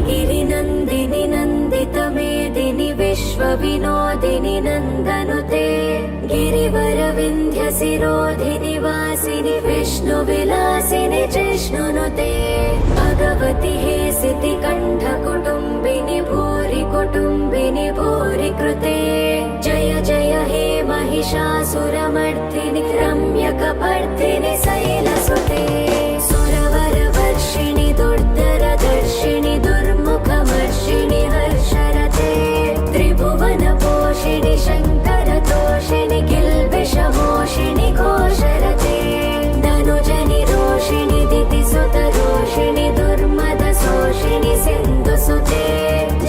गिरिनन्दिनि नन्दितमेदिनि विश्वविनोदिनि नन्दनुते गिरिवरविन्ध्यशिरोधिनि वासिनि विष्णुविलासिनि जिष्णुनुते भगवति हेसिति कण्ठकुटुम्बिनि भूरि कुटुम्बिनि भूरि कृते जय जय हे महिषासुरमर्दिनि रम्यकपर्दिनि शैलसुते सुरवरवर्षिणि दुर्धरदर्शिनि दुर्मुखमर्षिणि हर्षरते त्रिभुवनपोषिणि शङ्करतोषिणि किल्बिषमोषिणि घोषरते धनुजनि रोषिणि दितिसुतरोषिणि दुर्मदशोषिणि सिन्धुसुते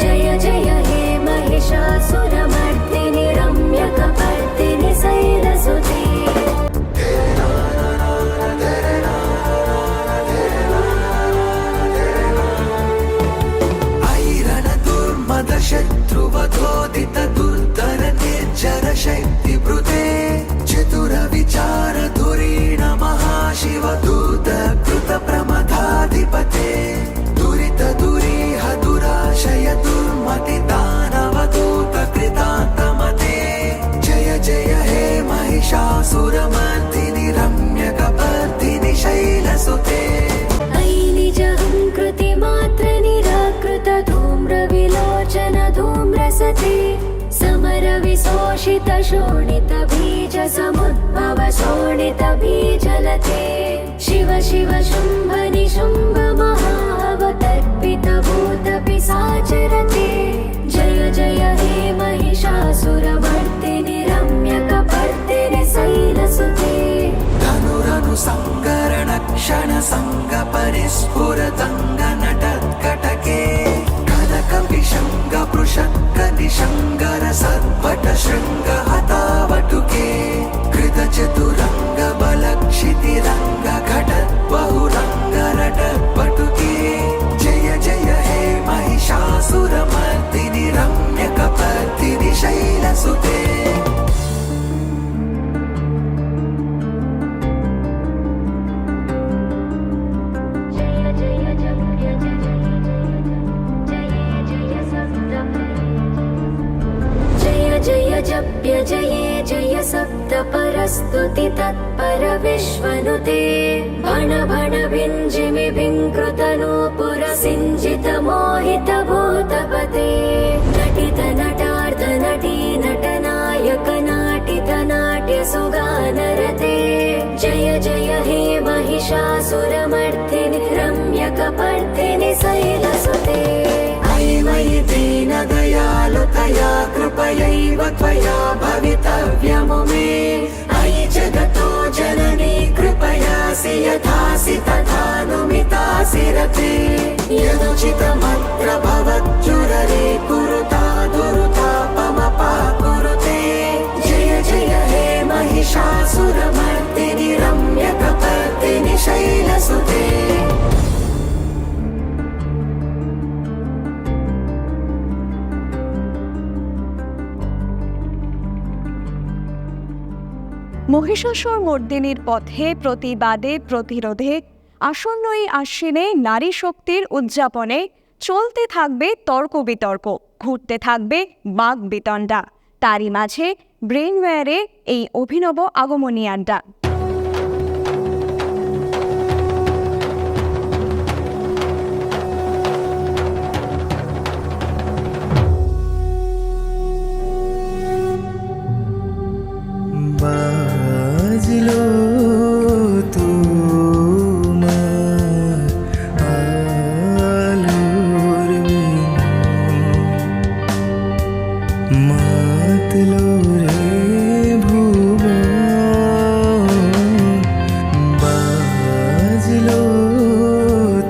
जय जय हे महिषासुरमर्दिनि रम्यकपर्दिनि शैलसुते शत्रुवधोदित दुर्धर निर्जर शक्तिभृते चतुर विचार धुरीण महाशिव दूत कृत प्रमथाधिपते दुरित दुरीह दुराशय दुर्मति दानवदूत कृतान्तमते जय जय हे महिषासुरमर्दिनि रम्यकपर्दिनि शैलसुते धूम्रविलोचन धूम्रसते समरविशोषित शोणित बीज समुद्भव शोणित बीजलते शिव शिव शुम्भ निशुम्भ महावतर्पित भूत पिशाचरते जय जय हे महिषासुरमर्दिनि रम्यकपर्दिनि शैलसुते धनुरनु संगरण क्षण संग परिस्फुरतंग नटत्कटके कनकविशंग पृषक्क निशंगर सर्वट शृंग हतावटुके कृत चतुरंग बलक्षितिरंग घटत् बहुरंग रटपटुके जय जय हे महिषासुरमर्दिनि रम्यकपर्दिनि शैलसुते जप्य जये जय सप्त परस्तुति तत्पर विश्वनुते भण भण भिञ्जिमि भिङ्कृतनूपुर सिञ्जित मोहित भूतपते नटित नटार्ध नटी नटनायक नाटित नाट्य सुगानरते जय जय हे महिषासुरमर्दिनि रम्यकपर्दिनि शैलसुते मयि दीनदयालुतया कृपयैव त्वया भवितव्यमु मे अयि जगतो जननी कृपयासि यथासि तथानुमितासि रते यदुचितमत्र भवत्युररे कुरुता दुरुतापमपाकुरुते जय जय हे महिषासुरमर्दिनि रम्यकपर्दिनि शैलसुते মহিষাসুর মর্দিনীর পথে প্রতিবাদে প্রতিরোধে আসন্ন এই আশ্বিনে নারী শক্তির উদযাপনে চলতে থাকবে তর্ক বিতর্ক, ঘুরতে থাকবে বাক বিতণ্ডা। তারই মাঝে ব্রেনওয়্যারে এই অভিনব আগমনী আড্ডা। বাজলো তোমার আলোর মাতলো রে ভুবন বাজলো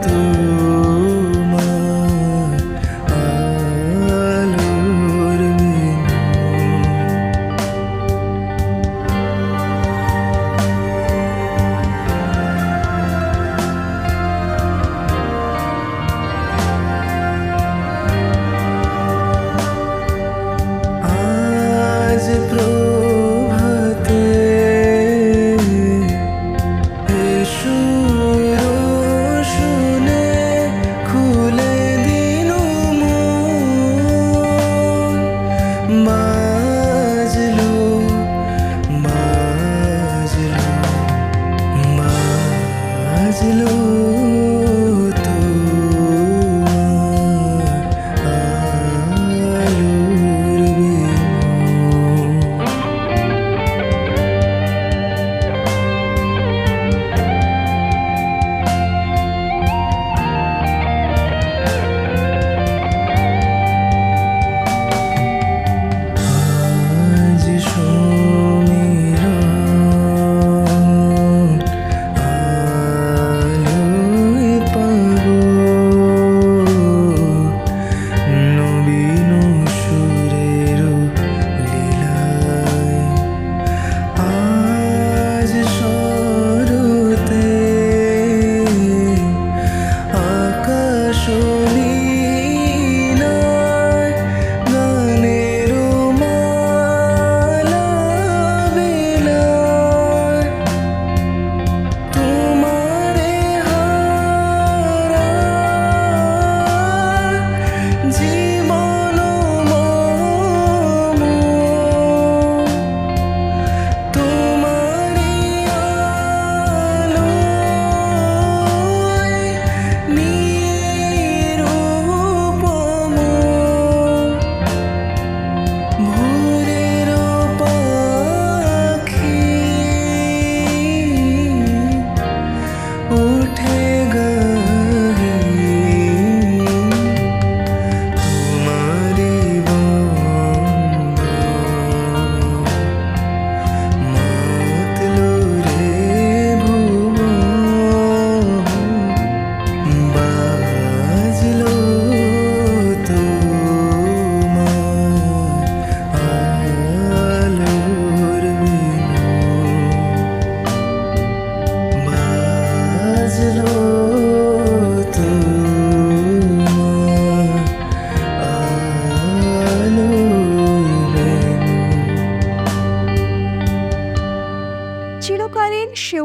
তোমার আলোর আজ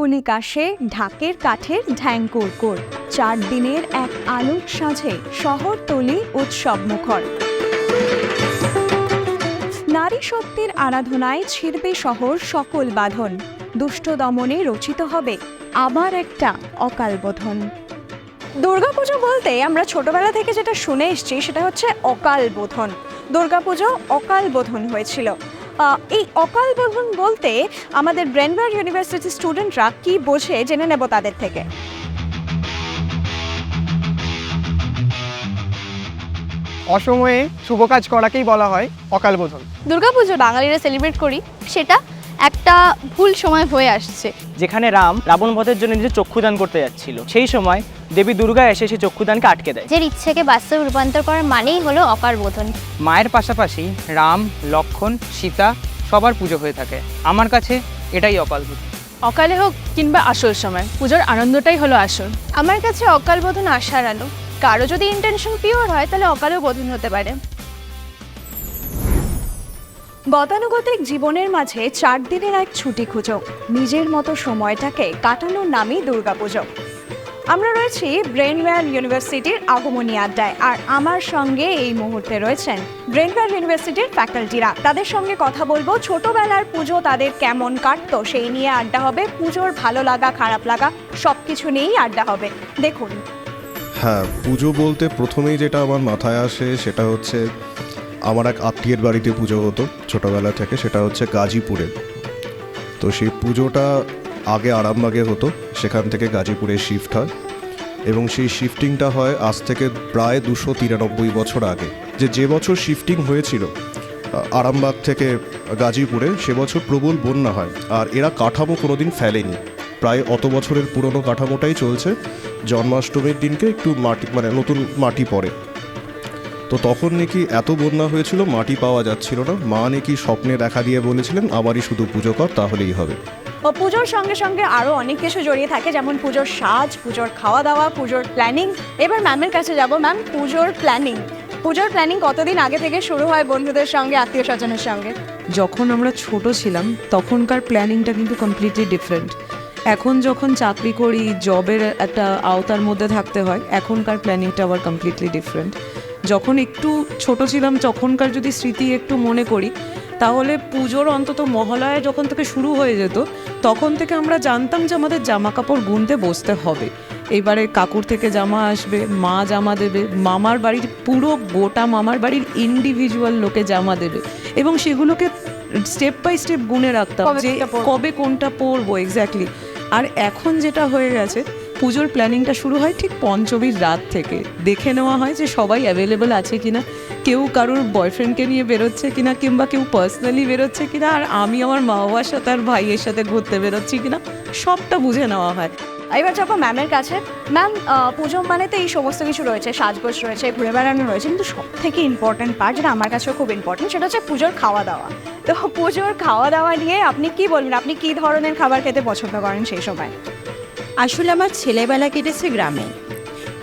কুলকুলি কাশে ঢাকের কাঠের ঢ্যাং কুরকুর, 4 দিনের এক আলোক সাঁঝে শহরতলি উৎসব মুখর। নারী শক্তির আরাধনায় ছিড়বে শহর সকল বাঁধন, দুষ্ট দমনে রচিত হবে আবার একটা অকাল বোধন। দুর্গাপুজো বলতে আমরা ছোটবেলা থেকে যেটা শুনে এসেছি সেটা হচ্ছে অকাল বোধন। দুর্গাপুজো অকাল বোধন হয়েছিল। এই অকাল বোধন বলতে আমাদের ব্রেনওয়্যার ইউনিভার্সিটির স্টুডেন্টরা কি বোঝে জেনে নেব তাদের থেকে। অসময়ে শুভ কাজ করাকেই বলা হয় অকাল বোধন। দুর্গাপুজো বাঙালিরা সেলিব্রেট করি, সেটা একটা ভুল সময় হয়ে আসছে। যেখানে রাম রাবণ বধের জন্য নিজের চক্ষুদান করতে যাচ্ছিল, সেই সময় দেবী দুর্গা এসে সেই চক্ষুদানকে আটকে দেয়। যে ইচ্ছেকে বাস্তবে রূপান্তর করার মানেই হলো অকাল বোধন। মায়ের পাশাপাশি রাম, লক্ষ্মণ, সীতা সবার পুজো হয়ে থাকে। আমার কাছে এটাই অকাল বোধন। অকালে হোক কিংবা আসল সময়, পুজোর আনন্দটাই হলো আসল। আমার কাছে অকাল বোধন আশার আলো। কারো যদি ইন্টেনশন পিওর হয় তাহলে অকালও বোধন হতে পারে। গতানুগতিক জীবনের মাঝে 4 দিনের এক ছুটি খুঁজো, নিজের মতো সময়টাকে কাটানোর নামই দুর্গাপুজো। আমরা রয়েছি ব্রেনওয়্যার ইউনিভার্সিটির আগমনী আড্ডায়, আর আমার সঙ্গে এই মুহূর্তে রয়েছেন ব্রেনওয়্যার ইউনিভার্সিটির ফ্যাকাল্টিরা। তাদের সঙ্গে কথা বলবো, ছোটবেলার পুজো তাদের কেমন কাটতো সেই নিয়ে আড্ডা হবে, পুজোর ভালো লাগা খারাপ লাগা সব কিছু নিয়েই আড্ডা হবে। দেখুন। হ্যাঁ, পুজো বলতে প্রথমেই যেটা আমার মাথায় আসে সেটা হচ্ছে আমার এক আত্মীয়ের বাড়িতে পুজো হতো ছোটোবেলা থেকে, সেটা হচ্ছে গাজীপুরে। তো সেই পুজোটা আগে আরামবাগে হতো, সেখান থেকে গাজীপুরে শিফট হয় এবং সেই শিফটিংটা হয় আজ থেকে প্রায় 293 বছর আগে। যে বছর শিফটিং হয়েছিল আরামবাগ থেকে গাজীপুরে, সে বছর প্রবল বন্যা হয়, আর এরা কাঠামো কোনোদিন ফেলেনি। প্রায় অত বছরের পুরনো কাঠামোটাই চলছে। জন্মাষ্টমীর দিনকে একটু মাটি নতুন মাটি পড়ে। তো তখন নাকি এত বন্যা হয়েছিল, মাটি পাওয়া যাচ্ছিল না। মা নাকি স্বপ্নে দেখা দিয়ে বলেছিলেন আমারই শুধু পুজো কর, তাহলেই হবে। ও পুজোর সঙ্গে সঙ্গে আরও অনেক কিছু জড়িয়ে থাকে, যেমন পুজোর সাজ, পুজোর খাওয়া দাওয়া, পুজোর প্ল্যানিং। এবার ম্যামের কাছে যাব। ম্যাম, পুজোর প্ল্যানিং কতদিন আগে থেকে শুরু হয় বন্ধুদের সঙ্গে, আত্মীয় স্বজনের সঙ্গে? যখন আমরা ছোট ছিলাম তখনকার প্ল্যানিংটা কিন্তু কমপ্লিটলি ডিফারেন্ট। এখন যখন চাকরি করি, জবের একটা আওতার মধ্যে থাকতে হয়, এখনকার প্ল্যানিংটা আবার কমপ্লিটলি ডিফারেন্ট। যখন একটু ছোট ছিলাম তখনকার যদি স্মৃতি একটু মনে করি, তাহলে পুজোর অন্তত মহালয়া যখন থেকে শুরু হয়ে যেত তখন থেকে আমরা জানতাম যে আমাদের জামা কাপড় গুনতে বসতে হবে। এবারে কাকুর থেকে জামা আসবে, মা জামা দেবে, মামার বাড়ির পুরো গোটা মামার বাড়ির ইন্ডিভিজুয়াল লোকে জামা দেবে, এবং সেগুলোকে স্টেপ বাই স্টেপ গুনে রাখতাম যে কবে কোনটা পরবো এক্স্যাক্টলি। আর এখন যেটা হয়ে গেছে, পুজোর প্ল্যানিংটা শুরু হয় ঠিক পঞ্চমীর রাত থেকে। দেখে নেওয়া হয় যে সবাই অ্যাভেলেবল আছে কিনা, কেউ কারোর বয়ফ্রেন্ডকে নিয়ে বেরোচ্ছে কিনা, কিংবা কেউ পার্সোনালি বেরোচ্ছে কিনা, আর আমি আমার মা বাবার সাথে আর ভাইয়ের সাথে ঘুরতে বেরোচ্ছি কিনা, সবটা বুঝে নেওয়া হয়। এবার যাবো ম্যামের কাছে। ম্যাম, পুজো মানে তো এই সমস্ত কিছু রয়েছে, সাজগোজ রয়েছে, ঘুরে বেড়ানো রয়েছে, কিন্তু সব থেকে ইম্পর্টেন্ট পার্ট, যেটা আমার কাছেও খুব ইম্পর্টেন্ট, সেটা হচ্ছে পুজোর খাওয়া দাওয়া। তো পুজোর খাওয়া দাওয়া নিয়ে আপনি কি বলবেন? আপনি কি ধরনের খাবার খেতে পছন্দ করেন সেই সময়? আসলে আমার ছেলেবেলা কেটেছে গ্রামে।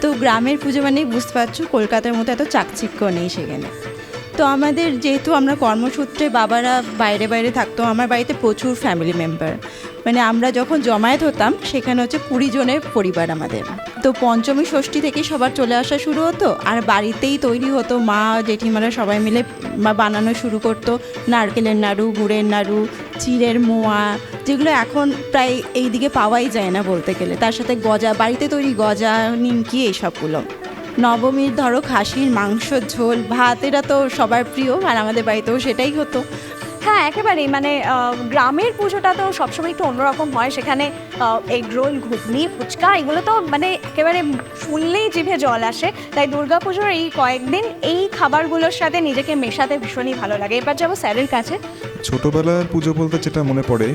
তো গ্রামের পুজো মানেই বুঝতে পারছো, কলকাতার মতো এত চাকচিক্য নেই সেখানে। তো আমাদের যেহেতু আমরা কর্মসূত্রে বাবারা বাইরে বাইরে থাকতো, আমার বাড়িতে প্রচুর ফ্যামিলি মেম্বার, মানে আমরা যখন জমায়েত হতাম সেখানে হচ্ছে 20 জনের পরিবার আমাদের। তো পঞ্চমী ষষ্ঠী থেকে সবার চলে আসা শুরু হতো, আর বাড়িতেই তৈরি হতো, মা জেঠিমারা সবাই মিলে বানানো শুরু করতো নারকেলের নাড়ু, গুড়ের নাড়ু, চিড়ের মোয়া, যেগুলো এখন প্রায় এই দিকে পাওয়াই যায় না বলতে গেলে। তার সাথে গজা, বাড়িতে তৈরি গজা, নিমকি, এইসবগুলো। নবমীর ধরো খাসির মাংস ঝোল ভাত, এটা তো সবার প্রিয়, আর আমাদের বাড়িতেও সেটাই হতো। হ্যাঁ, একেবারেই। মানে গ্রামের পুজোটা তো সবসময় একটু অন্যরকম হয়। সেখানে এগ রোল, ঘুগনি, ফুচকা, এগুলো তো মানে একেবারে শুনলেই জিভে জল আসে। তাই দুর্গাপুজোর এই কয়েকদিন এই খাবারগুলোর সাথে নিজেকে মেশাতে ভীষণই ভালো লাগে। এবার যাবো স্যারের কাছে। ছোটোবেলার পুজো বলতে যেটা মনে পড়ে,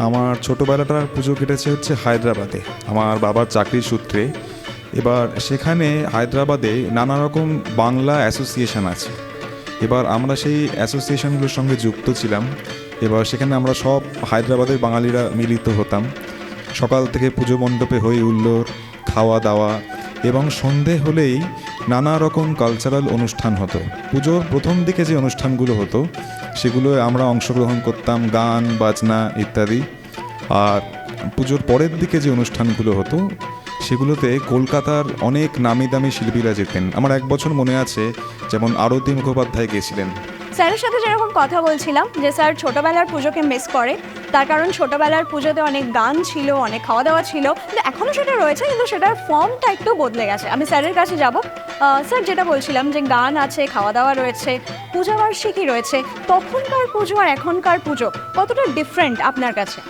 আমার ছোটোবেলাটার পুজো কেটেছে হচ্ছে হায়দ্রাবাদে আমার বাবার চাকরির সূত্রে। এবার সেখানে হায়দ্রাবাদে নানা রকম বাংলা অ্যাসোসিয়েশন আছে। এবার আমরা সেই অ্যাসোসিয়েশনগুলোর সঙ্গে যুক্ত ছিলাম। এবার সেখানে আমরা সব হায়দ্রাবাদের বাঙালিরা মিলিত হতাম। সকাল থেকে পুজো মণ্ডপে হই হুল্লোড়, খাওয়া দাওয়া, এবং সন্ধে হলেই নানা রকম কালচারাল অনুষ্ঠান হতো। পুজোর প্রথম দিকে যে অনুষ্ঠানগুলো হতো সেগুলোয় আমরা অংশগ্রহণ করতাম, গান বাজনা ইত্যাদি। আর পুজোর পরের দিকে যে অনুষ্ঠানগুলো হতো সেগুলোতে কলকাতার অনেক নামি দামি শিল্পীরা যেতেন। আমার এক বছর মনে আছে, যেমন আরতি মুখোপাধ্যায় গেছিলেন। স্যারের সাথে যেরকম কথা বলছিলাম যে স্যার ছোটোবেলার পুজোকে মিস করে, তার কারণ ছোটোবেলার পুজোতে অনেক গান ছিল, অনেক খাওয়া দাওয়া ছিল, কিন্তু এখনও সেটা রয়েছে, কিন্তু সেটার ফর্মটা একটু বদলে গেছে। আমি স্যারের কাছে যাব। স্যার, যেটা বলছিলাম যে গান আছে, খাওয়া দাওয়া রয়েছে, পূজাবার্ষিকী রয়েছে, তখনকার পুজো আর এখনকার পুজো কতটা ডিফারেন্ট আপনার কাছে?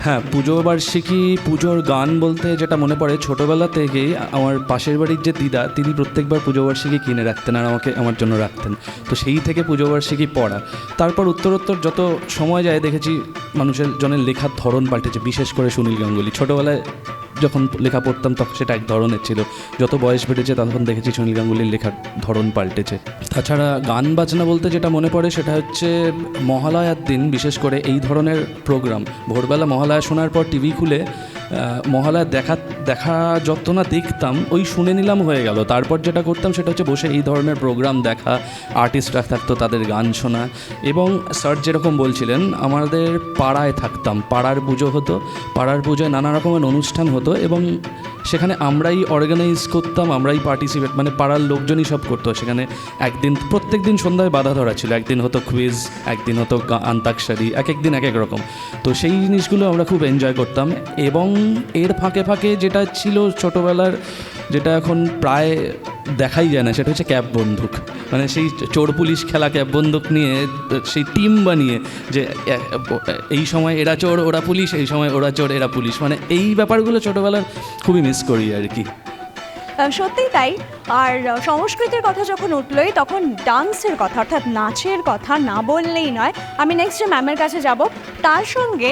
হ্যাঁ, পুজো বার্ষিকী পুজোর গান বলতে যেটা মনে পড়ে, ছোটোবেলা থেকেই আমার পাশের বাড়ির যে দিদা, তিনি প্রত্যেকবার পুজো বার্ষিকী কিনে রাখতেন আর আমার জন্য রাখতেন। তো সেই থেকে পুজো বার্ষিকী পড়া। তারপর উত্তরোত্তর যত সময় যায় দেখেছি মানুষের জনের লেখার ধরন পাল্টেছে, বিশেষ করে সুনীল গাঙ্গুলি। ছোটোবেলায় যখন লেখা পড়তাম তখন সেটা এক ধরনের ছিল, যত বয়স বেড়েছে তখন দেখেছি সুনীল গাঙ্গুলির লেখার ধরন পাল্টেছে। তাছাড়া গান বাজনা বলতে যেটা মনে পড়ে সেটা হচ্ছে মহালয়ার দিন বিশেষ করে এই ধরনের প্রোগ্রাম। ভোরবেলা মহালয়া শোনার পর টিভি খুলে মহালয়া দেখা যত না দেখতাম, ওই শুনে নিলাম হয়ে গেল। তারপর যেটা করতাম সেটা হচ্ছে বসে এই ধরনের প্রোগ্রাম দেখা, আর্টিস্টরা থাকতো তাদের গান শোনা। এবং স্যার যেরকম বলছিলেন, আমাদের পাড়ায় থাকতাম, পাড়ার পুজো হতো, পাড়ার পুজোয় নানা রকমের অনুষ্ঠান হতো এবং সেখানে আমরাই অর্গানাইজ করতাম, আমরাই পার্টিসিপেট, মানে পাড়ার লোকজনই সব করতো। সেখানে একদিন প্রত্যেক দিন সন্ধ্যায় বাধা ধরা ছিল, একদিন হতো কুইজ, একদিন হতো আন্তাক্ষরী, এক একদিন এক এক রকম। তো সেই জিনিসগুলো আমরা খুব এনজয় করতাম। এবং এর ফাঁকে ফাঁকে যেটা ছিল ছোটোবেলার, যেটা এখন প্রায় দেখাই যায় না, সেটা হচ্ছে ক্যাব বন্দুক। মানে সেই চোর পুলিশ খেলা, ক্যাব বন্দুক নিয়ে সেই টিম বানিয়ে যে এই সময় এরা চোর ওরা পুলিশ, এই সময় ওরা চোর এরা পুলিশ, মানে এই ব্যাপারগুলো ছোটোবেলার খুবই মিস করি আর কি। সত্যিই তাই। আর সংস্কৃতির কথা যখন উঠলোই, তখন ডান্সের কথা, অর্থাৎ নাচের কথা না বললেই নয়। আমি নেক্সট ম্যামের কাছে যাব। তার সঙ্গে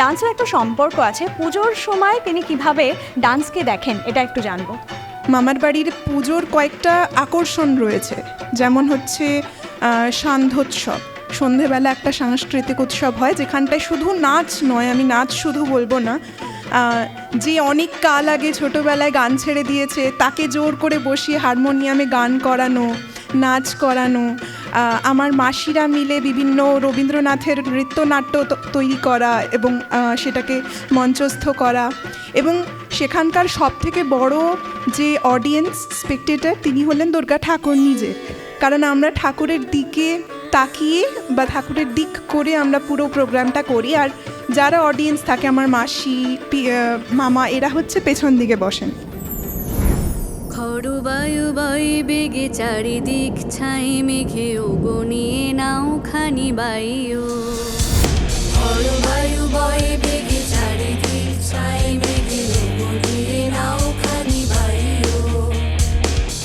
ডান্সের একটা সম্পর্ক আছে। পুজোর সময় তিনি কিভাবে ডান্সকে দেখেন, এটা একটু জানবো। মামার বাড়ির পুজোর কয়েকটা আকর্ষণ রয়েছে, যেমন হচ্ছে সান্ধ্যোৎসব। সন্ধেবেলা একটা সাংস্কৃতিক উৎসব হয়, যেখানটায় শুধু নাচ নয়, আমি নাচ শুধু বলবো না, যে অনেক কাল আগে ছোটোবেলায় গান ছেড়ে দিয়েছে তাকে জোর করে বসিয়ে হারমোনিয়ামে গান করানো, নাচ করানো, আমার মাসিরা মিলে বিভিন্ন রবীন্দ্রনাথের নৃত্যনাট্য তৈরি করা এবং সেটাকে মঞ্চস্থ করা। এবং সেখানকার সবথেকে বড় যে অডিয়েন্স, স্পেকটেটর, তিনি হলেন দুর্গা ঠাকুর নিজে। কারণ আমরা ঠাকুরের দিকে তাকিয়ে বা ঠাকুরের দিক করে আমরা পুরো প্রোগ্রামটা করি, আর যারা অডিয়েন্স থাকে, আমার মাসি, মামা, এরা হচ্ছে পেছন দিকে বসেন। খড় বায়ু বয় বেগে চারিদিক ছাই মেঘে গনিয়ে নাও খানি বায়ু। খড় বায়ু বয় বেগে চারিদিক ছাই মেঘে গনিয়ে নাও খানি বায়ু।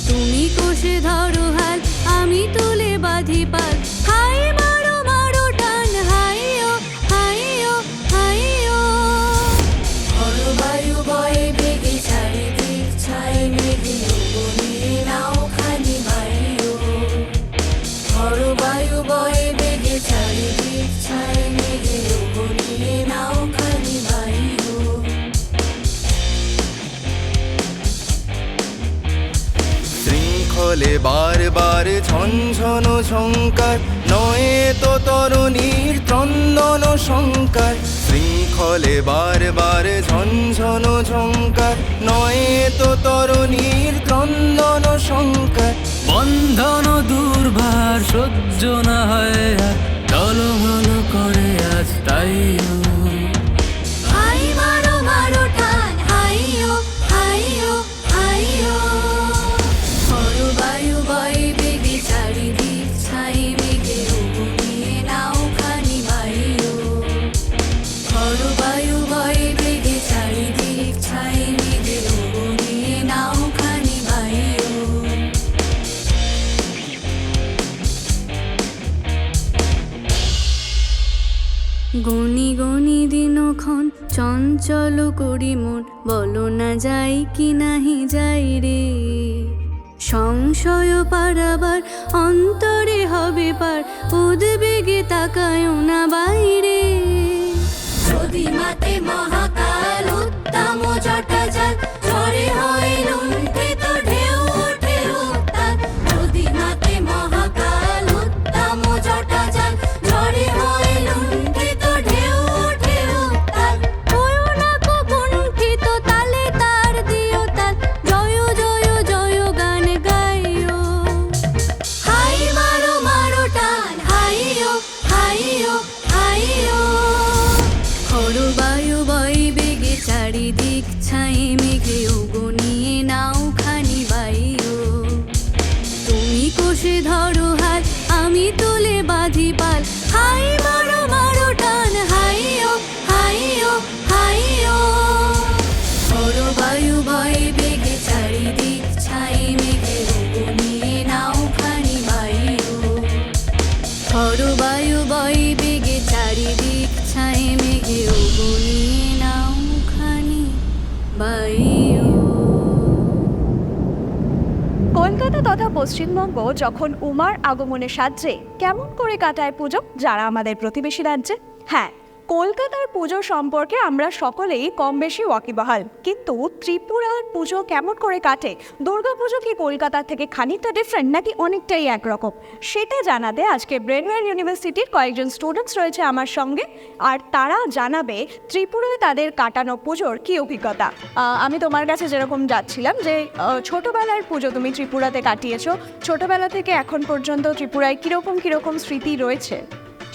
তুমি কোষে ধরো হাল, আমি তুলে বাঁধি পাল, হাই মারো মারো টান, হাইও হাইও হাইও। খড় বায়ু বয় বেগে চারিদিক ছাই মেঘে গনিয়ে নাও খানি বায়ু। খড় বায়ু বয় বেগে চারিদিক ছাই মেঘে গনিয়ে নাও খানি বায়ু। শৃঙ্খলে বারবার ঝনঝন ঝঙ্কার, নয় তো তরুণীর ত্রন্দন শঙ্কার। শৃঙ্খলে বারবার ঝনঝন ঝঙ্কার, নয় তো তরুণীর ত্রন্দন শঙ্কার। বন্ধন দুর্ভার সহ্য না হয় আর, টলমল করে আজ তাই। হাই মারো মারো টান, হাইও হাইও হাইও। খড় বায়ু বয় বেগে চারিদিক ছাই মেঘে গনিয়ে নাও খানি বায়ু। খড় বায়ু বয় বেগে চারিদিক ছাই মেঘে গনিয়ে নাও খানি বায়ু। গনি গনি দিনক্ষণ চঞ্চল করি মন, বলো না যাই কি নাহি যাই রে। সংশয় পারাবার অন্তরে হবে পার, উদ্বেগে তাকায়ও না বাইরে। যদি মাতে মহাকাল উত্তম জটা জাল, ঝড়ে হয় লুণ্ঠিত ঢেউ ওঠে উত্তাল। যদি মাতে মহাকাল উত্তম জটা জাল, ঝড়ে হয় লুণ্ঠিত ঢেউ ওঠে উত্তাল। চারিদিক ছায়ে মেঘে গনিয়ে নাও খানি বায়ু। কলকাতা তথা পশ্চিমবঙ্গ যখন উমার আগমনে সাজছে, কেমন করে কাটায় পুজো যারা আমাদের প্রতিবেশী রাজ্যে? হ্যাঁ, কলকাতার পুজো সম্পর্কে আমরা সকলেই কম বেশি ওয়াকিবহাল, কিন্তু ত্রিপুরার পুজো কেমন করে কাটে? দুর্গাপুজো কি কলকাতা থেকে খানিকটা ডিফারেন্ট নাকি অনেকটাই একরকম? সেটা জানাতে আজকে ব্রেনওয়্যার ইউনিভার্সিটির কয়েকজন স্টুডেন্টস রয়েছে আমার সঙ্গে, আর তারা জানাবে ত্রিপুরায় তাদের কাটানো পুজোর কী অভিজ্ঞতা। আমি তোমার কাছে যেরকম যাচ্ছিলাম যে ছোটোবেলার পুজো তুমি ত্রিপুরাতে কাটিয়েছো, ছোটোবেলা থেকে এখন পর্যন্ত ত্রিপুরায় কীরকম স্মৃতি রয়েছে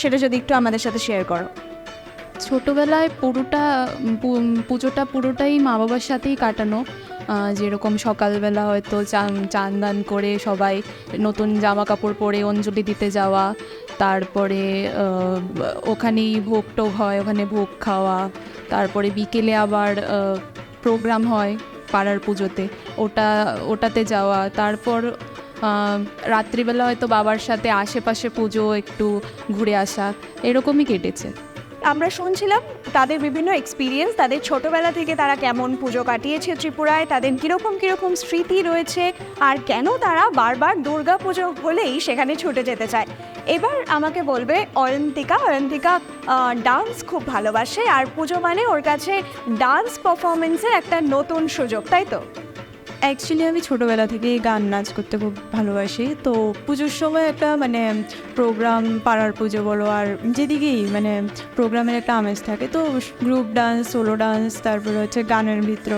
সেটা যদি একটু আমাদের সাথে শেয়ার করো। ছোটোবেলায় পুজোটা পুরোটাই মা বাবার সাথেই কাটানো। যেরকম সকালবেলা হয়তো চান দান করে সবাই নতুন জামা কাপড় পরে অঞ্জলি দিতে যাওয়া, তারপরে ওখানেই ভোগ টোগ হয়, ওখানে ভোগ খাওয়া, তারপরে বিকেলে আবার প্রোগ্রাম হয় পাড়ার পুজোতে, ওটাতে যাওয়া, তারপর রাত্রিবেলা হয়তো বাবার সাথে আশেপাশে পুজো একটু ঘুরে আসা, এরকমই কেটেছে। আমরা শুনছিলাম তাদের বিভিন্ন এক্সপিরিয়েন্স, তাদের ছোটোবেলা থেকে তারা কেমন পুজো কাটিয়েছে ত্রিপুরায়, তাদের কীরকম স্মৃতি রয়েছে, আর কেন তারা বারবার দুর্গা পুজো হলেই সেখানে ছুটে যেতে চায়। এবার আমাকে বলবে অয়ন্তিকা ডান্স খুব ভালোবাসে, আর পুজো মানে ওর কাছে ডান্স পারফরমেন্সের একটা নতুন সুযোগ, তাই তো? অ্যাকচুয়ালি আমি ছোটোবেলা থেকেই গান নাচ করতে খুব ভালোবাসি। তো পুজোর সময় একটা প্রোগ্রাম, পাড়ার পুজো বলো আর যেদিকেই প্রোগ্রামের একটা আমেজ থাকে। তো গ্রুপ ডান্স, সোলো ডান্স, তারপরে হচ্ছে গানের ভিতর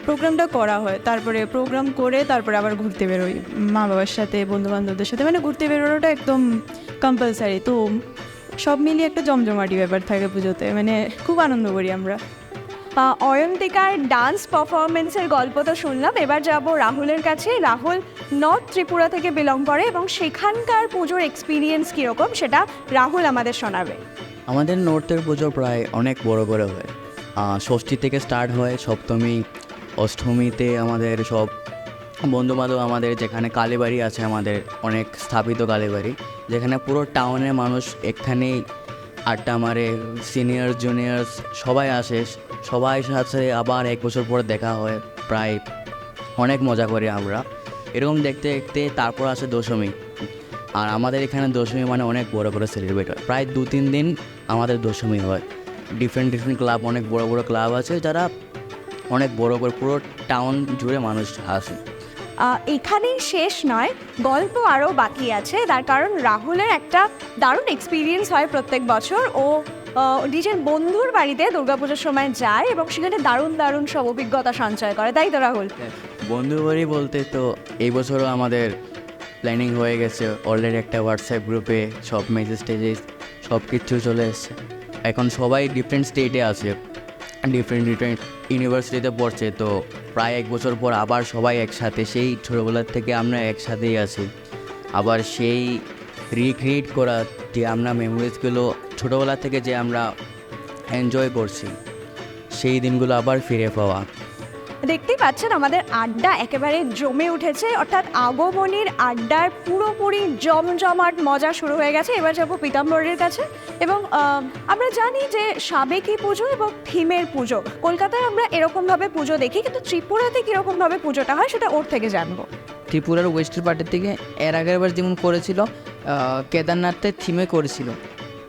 প্রোগ্রামটা করা হয়। তারপরে প্রোগ্রাম করে তারপরে আবার ঘুরতে বেরোই মা বাবার সাথে, বন্ধুবান্ধবদের সাথে, ঘুরতে বেরোনোটা একদম কম্পালসারি। তো সব মিলিয়ে একটা জমজমাটি ব্যাপার থাকে পুজোতে, খুব আনন্দ করি আমরা। অয়ন্তিকার ডান্স পারফরমেন্সের গল্প তো শুনলাম, এবার যাব রাহুলের কাছে। রাহুল নর্থ ত্রিপুরা থেকে বিলং করে এবং সেখানকার পুজোর এক্সপিরিয়েন্স কীরকম সেটা রাহুল আমাদের শোনাবে। আমাদের নর্থের পুজো প্রায় অনেক বড় করে হয়। ষষ্ঠী থেকে স্টার্ট হয়, সপ্তমী অষ্টমীতে আমাদের সব বন্ধুবান্ধব, আমাদের যেখানে কালীবাড়ি আছে, আমাদের অনেক স্থাপিত কালীবাড়ি, যেখানে পুরো টাউনের মানুষ এখানেই আড্ডা মারে, সিনিয়র জুনিয়র্স সবাই আসে, সবাই সাথে আবার এক বছর পরে দেখা হয়, প্রায় অনেক মজা করি আমরা। এরকম দেখতে দেখতে তারপর আসে দশমী, আর আমাদের এখানে দশমী অনেক বড় করে সেলিব্রেট হয়, প্রায় 2-3 দিন আমাদের দশমী হয়। ডিফারেন্ট ক্লাব, অনেক বড় বড় ক্লাব আছে যারা অনেক বড় করে পুরো টাউন জুড়ে মানুষ আসে। এখানেই শেষ নয়, গল্প আরও বাকি আছে, তার কারণ রাহুলের একটা দারুণ এক্সপিরিয়েন্স হয় প্রত্যেক বছর। ও নিজের বন্ধুর বাড়িতে দুর্গাপুজোর সময় যায় এবং সেখানে দারুণ সব অভিজ্ঞতা সঞ্চয় করে, তাই তো রাহুল? বন্ধুর বাড়ি বলতে তো এই বছরও আমাদের প্ল্যানিং হয়ে গেছে অলরেডি, একটা হোয়াটসঅ্যাপ গ্রুপে সব মেসেজ টেজেস সব কিছু চলে এসছে। এখন সবাই ডিফারেন্ট স্টেটে আছে, ডিফারেন্ট ইউনিভার্সিটিতে পড়ছে। তো প্রায় 1 বছর পর আবার সবাই একসাথে, সেই ছোটোবেলার থেকে আমরা একসাথেই আছি, আবার সেই রিক্রিয়েট করা যে আমরা মেমোরিজগুলো ছোটোবেলা থেকে যে আমরা এনজয় করছি, সেই দিনগুলো আবার ফিরে পাওয়া। দেখতেই পাচ্ছেন আমাদের আড্ডা একেবারে জমে উঠেছে, অর্থাৎ আগমনীর আড্ডার পুরোপুরি জমজমাট মজা শুরু হয়ে গেছে। এবার যাবো পীতাম্বরের কাছে, এবং আমরা জানি যে সাবেকি পুজো এবং থিমের পুজো কলকাতায় আমরা এরকমভাবে পুজো দেখি, কিন্তু ত্রিপুরাতে কীরকমভাবে পুজোটা হয় সেটা ওর থেকে জানবো। ত্রিপুরার ওয়েস্টের পার্টির থেকে এর আগের বার যেমন করেছিল কেদারনাথের থিমে করেছিল,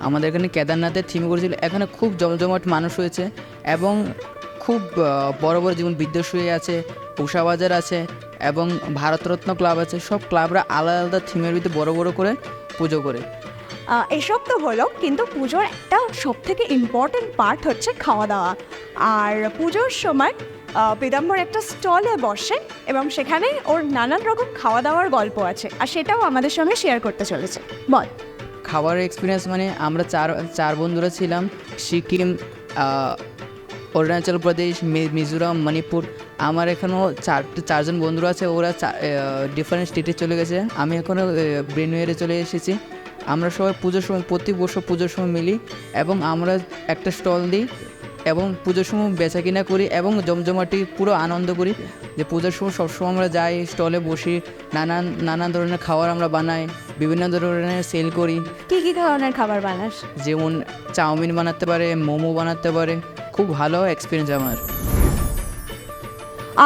আমাদের এখানে কেদারনাথের থিমে করেছিল। এখানে খুব জমজমাট মানুষ হয়েছে এবং খুব বড় বড় যেমন বিদ্যাশ্রী আছে, উষাবাজার আছে এবং ভারতরত্ন ক্লাব আছে, সব ক্লাবরা আলাদা আলাদা থিমের ভিতরে বড় বড় করে পুজো করে। এসব তো হলো, কিন্তু পুজোর একটা সবথেকে ইম্পর্টেন্ট পার্ট হচ্ছে খাওয়া দাওয়া। আর পুজোর সময় পীতাম্বর একটা স্টলে বসে এবং সেখানে ওর নানান রকম খাওয়া দাওয়ার গল্প আছে, আর সেটাও আমাদের সঙ্গে শেয়ার করতে চলেছে। বল। খাবারের এক্সপিরিয়েন্স আমরা চার বন্ধুরা ছিলাম, সিকিম, অরুণাচল প্রদেশ, মিজোরাম, মণিপুর। আমার এখনও চারজন বন্ধুরা আছে, ওরা ডিফারেন্ট স্টেটে চলে গেছে, আমি এখনও ব্রেনওয়্যারে চলে এসেছি। আমরা সবাই পুজোর সময়, প্রতি বছর পুজোর সময় মিলি এবং আমরা একটা স্টল দিই এবং পুজোর সময় বেচা কিনা করি এবং জমজমাটি পুরো আনন্দ করি। যে পুজোর সময় সবসময় আমরা যাই, স্টলে বসি, নানান ধরনের খাবার আমরা বানাই, বিভিন্ন ধরনের সেল করি। কি কি ধরনের খাবার বানাস? যেমন চাউমিন বানাতে পারে, মোমো বানাতে পারে। খুব ভালো এক্সপিরিয়েন্স আমার।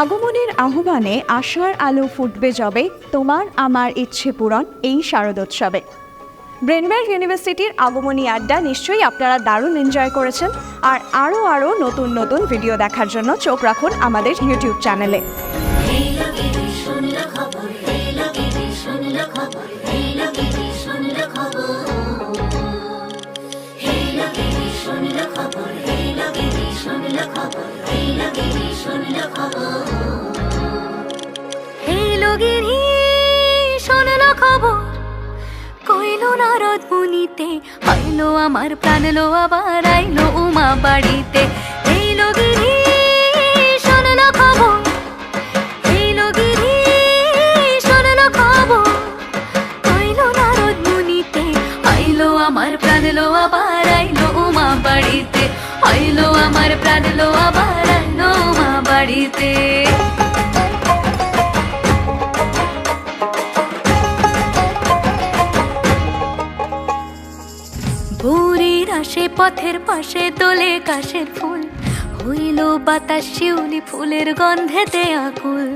আগমনের আহ্বানে আশার আলো ফুটবে যবে, তোমার আমার ইচ্ছে পূরণ এই শারদোৎসবে। ব্রেনবেল ইউনিভার্সিটির আগমনী আড্ডা নিশ্চয়ই আপনারা দারুণ এনজয় করেছেন। আর আরও নতুন নতুন ভিডিও দেখার জন্য চোখ রাখুন আমাদের ইউটিউব চ্যানেলে। কইলো নারদ মুনিতে, আইলো আমার প্রাণ লো আবার আইলো উমা বাড়িতে। এইলো গিরি শুনলো খবর, এইলো গিরি শুনলো খবর, কইলো নারদ মুনিতে, আইলো আমার প্রাণ লো আবার আইলো উমা বাড়িতে, আইলো আমার প্রাণ লো আবার আইলো উমা বাড়িতে। ভোরের আসে পথের পাশে তোলে কাশের ফুল, হইল বাতাস শিউলি ফুলের গন্ধেতে আকুল।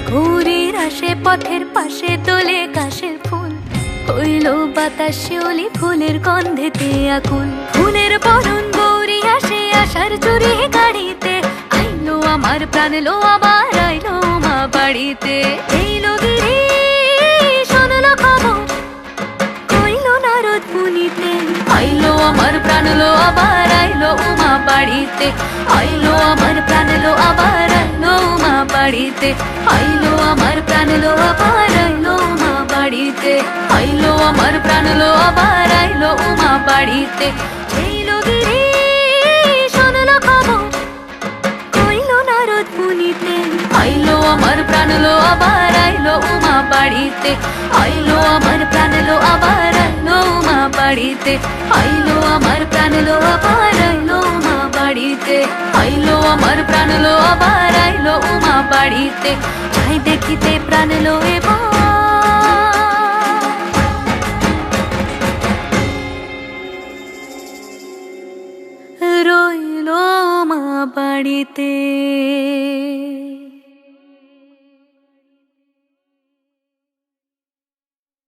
ভোরের আসে পথের পাশে তোলে কাশের ফুল, হইল বাতাস শিউলি ফুলের গন্ধেতে আকুল। ফুলের বরণ গৌরী আসে আশার চুরি গাড়িতে, আইলো আমার প্রাণ লো আবার আইলো মা বাড়িতে। এইলো গিরি শুনলো খবর, কইলো নারদ মুনিতে, আইলো আমার প্রাণ লো আবার আইলো উমা বাড়িতে, আইলো আমার প্রাণ লো আবার আইলো উমা বাড়িতে, আইলো আমার প্রাণ লো আবার আইলো উমা বাড়িতে, আইলো আমার প্রাণ লো আবার আইলো উমা বাড়িতে। এইলো গিরি শুনলো খবর, কইলো নারদ মুনিতে, আইলো আমার প্রাণ লো আবার আইলো উমা বাড়িতে, আইলো আমার প্রাণ লো আবার আইলো উমা বাড়িতে, আইলো আমার প্রাণ লো আবার আইলো উমা বাড়িতে, আইলো আমার প্রাণ লো আবার আইলো উমা বাড়িতে। যাই দেখিতে প্রাণ লো এবার রইলো মা বাড়িতে।